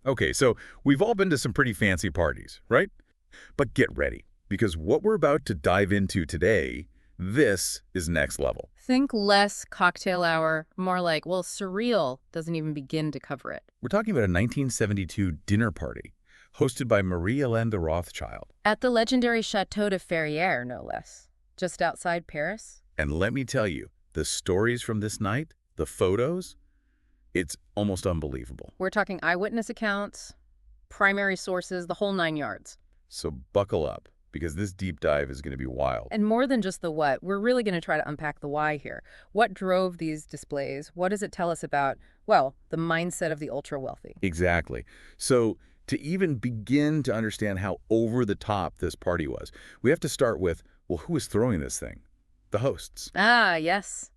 Okay, so we've all been to some pretty fancy parties, right? But get ready, because what we're about to dive into today, this is next level. Think less cocktail hour, more like, well, surreal doesn't even begin to cover it. We're talking about a 1972 dinner party hosted by Marie-Hélène de Rothschild. At the legendary Chateau de Ferrières, no less. Just outside Paris. And let me tell you, the stories from this night, the photos, it's almost unbelievable. We're talking eyewitness accounts, primary sources, the whole 9 yards. So buckle up, because this deep dive is going to be wild. And more than just the what, we're really going to try to unpack the why here. What drove these displays? What does it tell us about, well, the mindset of the ultra-wealthy? Exactly. So to even begin to understand how over the top this party was, we have to start with, well, who was throwing this thing? The hosts. Ah, yes.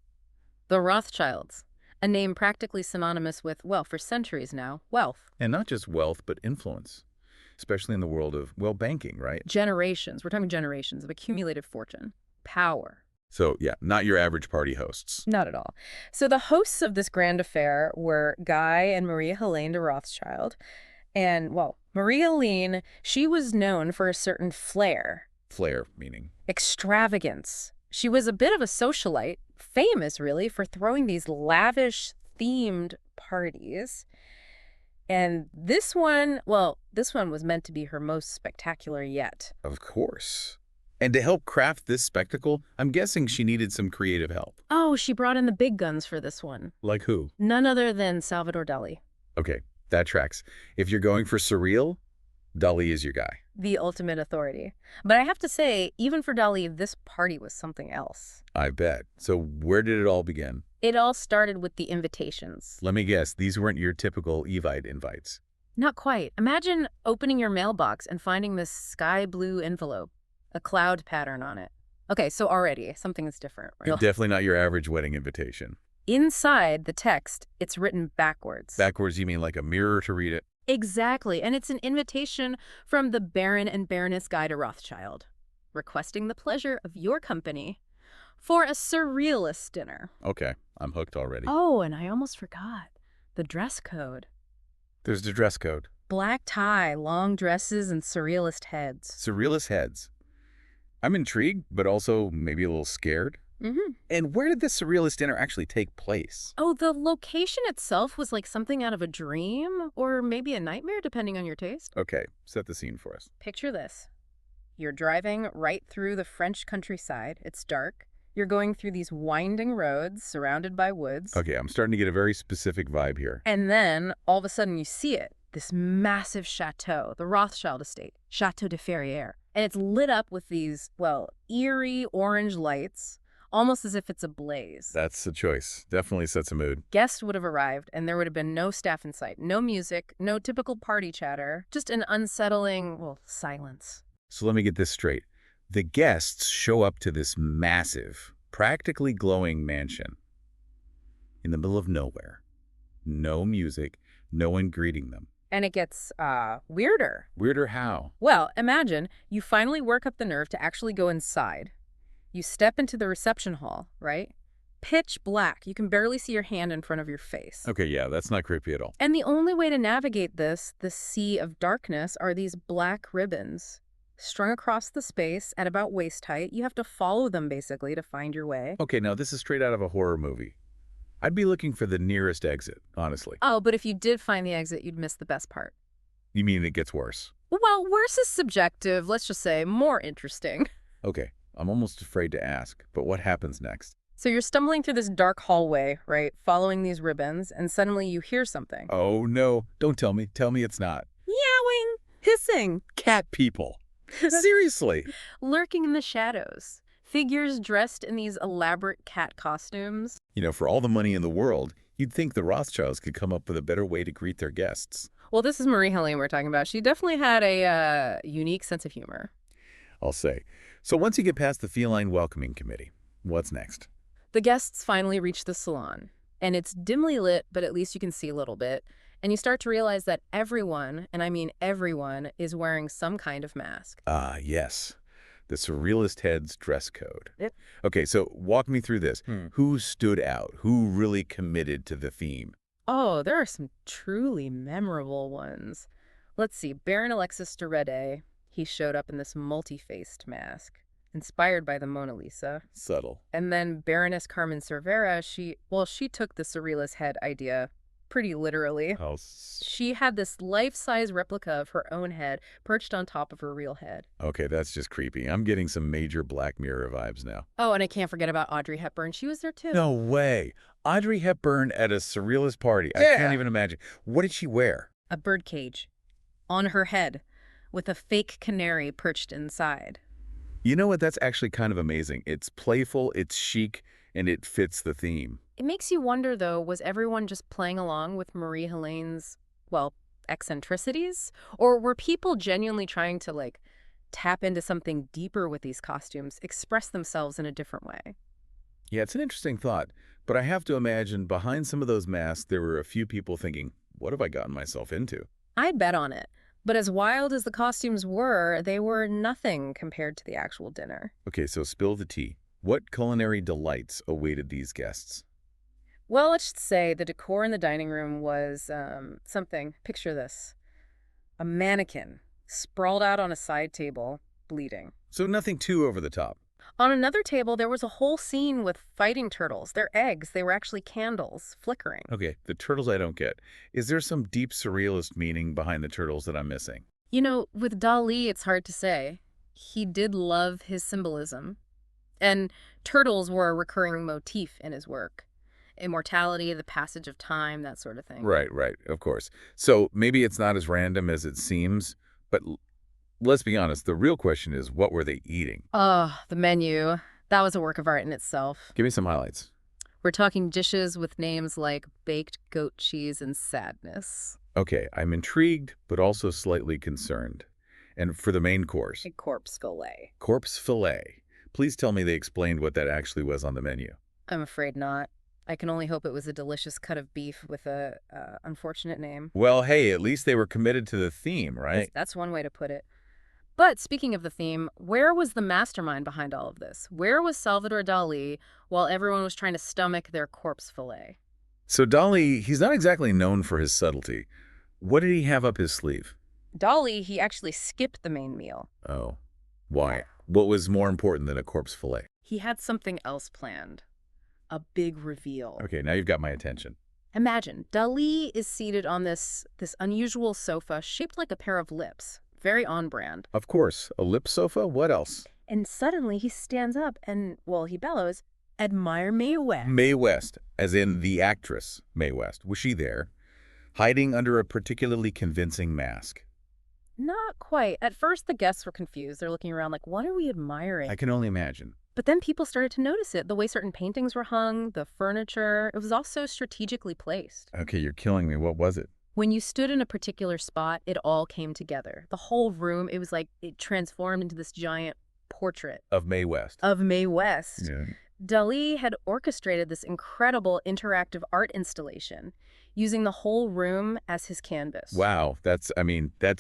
The Rothschilds. A name practically synonymous with, well, for centuries now, wealth. And not just wealth, but influence, especially in the world of, well, banking, right? Generations. We're talking generations of accumulated fortune, power. So, yeah, not your average party hosts. Not at all. So the hosts of this grand affair were Guy and Marie-Hélène de Rothschild. And, well, Marie-Hélène, she was known for a certain flair. Flair, meaning? Extravagance. She was a bit of a socialite, famous, really, for throwing these lavish, themed parties. And this one, well, this one was meant to be her most spectacular yet. Of course. And to help craft this spectacle, I'm guessing she needed some creative help. Oh, she brought in the big guns for this one. Like who? None other than Salvador Dali. Okay, that tracks. If you're going for surreal, Dali is your guy. The ultimate authority. But I have to say, even for Dali, this party was something else. I bet. So where did it all begin? It all started with the invitations. Let me guess, these weren't your typical Evite invites. Not quite. Imagine opening your mailbox and finding this sky blue envelope, a cloud pattern on it. Okay, so already, something is different. Right? Definitely not your average wedding invitation. Inside the text, it's written backwards. Backwards, you mean like a mirror to read it? Exactly, and it's an invitation from the Baron and Baroness Guy de Rothschild, requesting the pleasure of your company for a surrealist dinner. Okay, I'm hooked already. Oh, and I almost forgot. The dress code. There's the dress code. Black tie, long dresses, and surrealist heads. Surrealist heads. I'm intrigued, but also maybe a little scared. Mm-hmm. And where did this surrealist dinner actually take place? Oh, the location itself was like something out of a dream or maybe a nightmare, depending on your taste. Okay, set the scene for us. Picture this. You're driving right through the French countryside. It's dark. You're going through these winding roads surrounded by woods. Okay, I'm starting to get a very specific vibe here. And then, all of a sudden, you see it. This massive chateau, the Rothschild estate, Chateau de Ferrières. And it's lit up with these, well, eerie orange lights, almost as if it's ablaze. That's the choice. Definitely sets a mood. Guests would have arrived, and there would have been no staff in sight, no music, no typical party chatter, just an unsettling, well, silence. So let me get this straight. The guests show up to this massive, practically glowing mansion in the middle of nowhere. No music, no one greeting them. And it gets, weirder. Weirder how? Well, imagine you finally work up the nerve to actually go inside. You step into the reception hall, right? Pitch black. You can barely see your hand in front of your face. Okay, yeah, that's not creepy at all. And the only way to navigate this, the sea of darkness, are these black ribbons strung across the space at about waist height. You have to follow them, basically, to find your way. Okay, now this is straight out of a horror movie. I'd be looking for the nearest exit, honestly. Oh, but if you did find the exit, you'd miss the best part. You mean it gets worse? Well, worse is subjective. Let's just say more interesting. Okay, I'm almost afraid to ask, but what happens next? So you're stumbling through this dark hallway, right, following these ribbons, and suddenly you hear something. Oh, no. Don't tell me. Tell me it's not. Meowing, hissing, Cat people. Seriously. lurking in the shadows. Figures dressed in these elaborate cat costumes. You know, for all the money in the world, you'd think the Rothschilds could come up with a better way to greet their guests. Well, this is Marie-Hélène we're talking about. She definitely had a unique sense of humor. I'll say. So once you get past the feline welcoming committee, what's next? The guests finally reach the salon, and it's dimly lit, but at least you can see a little bit. And you start to realize that everyone, and I mean everyone, is wearing some kind of mask. Ah, yes. The surrealist head's dress code. Yep. Okay, so walk me through this. Who stood out? Who really committed to the theme? Oh, there are some truly memorable ones. Let's see, Baron Alexis de Rede, he showed up in this multi-faced mask, inspired by the Mona Lisa. Subtle. And then Baroness Carmen Cervera, she took the surrealist head idea pretty literally. Oh, She had this life-size replica of her own head perched on top of her real head. okay, that's just creepy. I'm getting some major Black Mirror vibes now. Oh, and I can't forget about Audrey Hepburn. She was there too. No way. Audrey Hepburn at a surrealist party. I can't even imagine. What did she wear? A birdcage on her head with a fake canary perched inside. You know what? That's actually kind of amazing. It's playful, it's chic, and it fits the theme. It makes you wonder, though, was everyone just playing along with Marie Helene's, well, eccentricities? Or were people genuinely trying to, like, tap into something deeper with these costumes, express themselves in a different way? Yeah, it's an interesting thought, but I have to imagine behind some of those masks, there were a few people thinking, what have I gotten myself into? I'd bet on it. But as wild as the costumes were, they were nothing compared to the actual dinner. Okay, so spill the tea. What culinary delights awaited these guests? Well, let's just say the decor in the dining room was something. Picture this. A mannequin sprawled out on a side table, bleeding. So nothing too over the top. On another table, there was a whole scene with fighting turtles. Their eggs, they were actually candles, flickering. Okay, the turtles I don't get. Is there some deep surrealist meaning behind the turtles that I'm missing? You know, with Dali, it's hard to say. He did love his symbolism. And turtles were a recurring motif in his work. Immortality, the passage of time, that sort of thing. Right, of course. So maybe it's not as random as it seems, but let's be honest, the real question is, what were they eating? Oh, the menu. That was a work of art in itself. Give me some highlights. We're talking dishes with names like baked goat cheese and sadness. Okay, I'm intrigued, but also slightly concerned. And for the main course, A corpse fillet. corpse fillet. Please tell me they explained what that actually was on the menu. I'm afraid not. I can only hope it was a delicious cut of beef with a unfortunate name. Well, hey, at least they were committed to the theme, right? That's one way to put it. But speaking of the theme, where was the mastermind behind all of this? Where was Salvador Dali while everyone was trying to stomach their corpse fillet? So Dali, he's not exactly known for his subtlety. What did he have up his sleeve? Dali, he actually skipped the main meal. Oh, why? What was more important than a corpse fillet? He had something else planned. A big reveal. Okay, now you've got my attention. Imagine, Dali is seated on this unusual sofa shaped like a pair of lips. Very on brand. Of course, a lip sofa? What else? And suddenly he stands up and, well, he bellows, "Admire Mae West." Mae West, as in the actress Mae West. Was she there, hiding under a particularly convincing mask? Not quite. At first, the guests were confused. They're looking around like, what are we admiring? I can only imagine. But then people started to notice it. The way certain paintings were hung, the furniture. It was also strategically placed. Okay, you're killing me. What was it? When you stood in a particular spot, it all came together. The whole room, it was like it transformed into this giant portrait Of Mae West. of Mae West. Yeah. Dali had orchestrated this incredible interactive art installation, using the whole room as his canvas. Wow, that's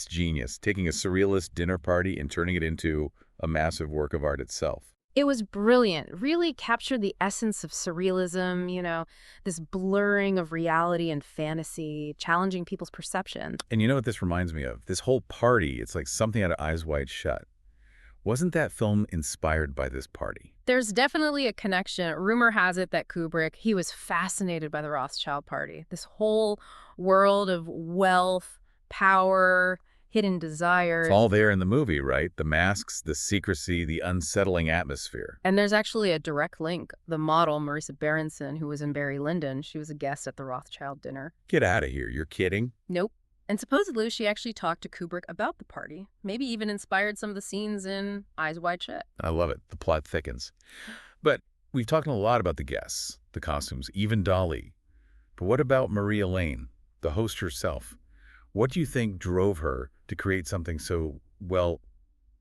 genius. Taking a surrealist dinner party and turning it into a massive work of art itself. It was brilliant, really captured the essence of surrealism, you know, this blurring of reality and fantasy, challenging people's perception. And you know what this reminds me of? This whole party, it's like something out of Eyes Wide Shut. Wasn't that film inspired by this party? There's definitely a connection. Rumor has it that Kubrick, he was fascinated by the Rothschild party. This whole world of wealth, power, hidden desires. It's all there in the movie, right? The masks, the secrecy, the unsettling atmosphere. And there's actually a direct link. The model, Marisa Berenson, who was in Barry Lyndon, she was a guest at the Rothschild dinner. Get out of here. You're kidding? Nope. And supposedly she actually talked to Kubrick about the party, maybe even inspired some of the scenes in Eyes Wide Shut. I love it. The plot thickens. But we've talked a lot about the guests, the costumes, even Dali. But what about Marie Elaine, the host herself? What do you think drove her to create something so, well,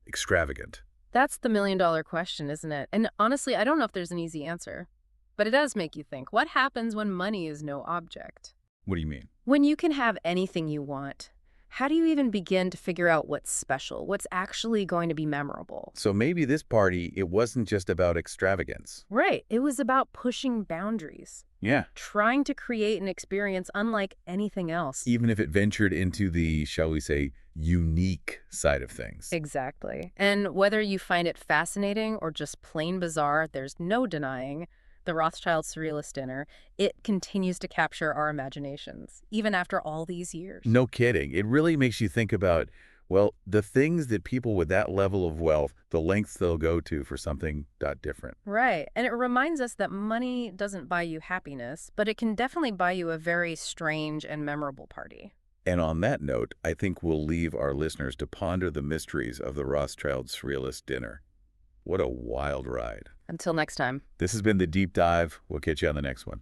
extravagant? That's the million-dollar question, isn't it? And honestly, I don't know if there's an easy answer. But it does make you think, what happens when money is no object? What do you mean? When you can have anything you want, how do you even begin to figure out what's special, what's actually going to be memorable? So maybe this party, it wasn't just about extravagance. Right. It was about pushing boundaries, Yeah. trying to create an experience unlike anything else. Even if it ventured into the, shall we say, unique side of things. Exactly. And whether you find it fascinating or just plain bizarre, there's no denying the Rothschild Surrealist Dinner. It continues to capture our imaginations, even after all these years. No kidding. It really makes you think about, well, the things that people with that level of wealth, the lengths they'll go to for something that different. Right. And it reminds us that money doesn't buy you happiness, but it can definitely buy you a very strange and memorable party. And on that note, I think we'll leave our listeners to ponder the mysteries of the Rothschild Surrealist Dinner. What a wild ride. Until next time. This has been The Deep Dive. We'll catch you on the next one.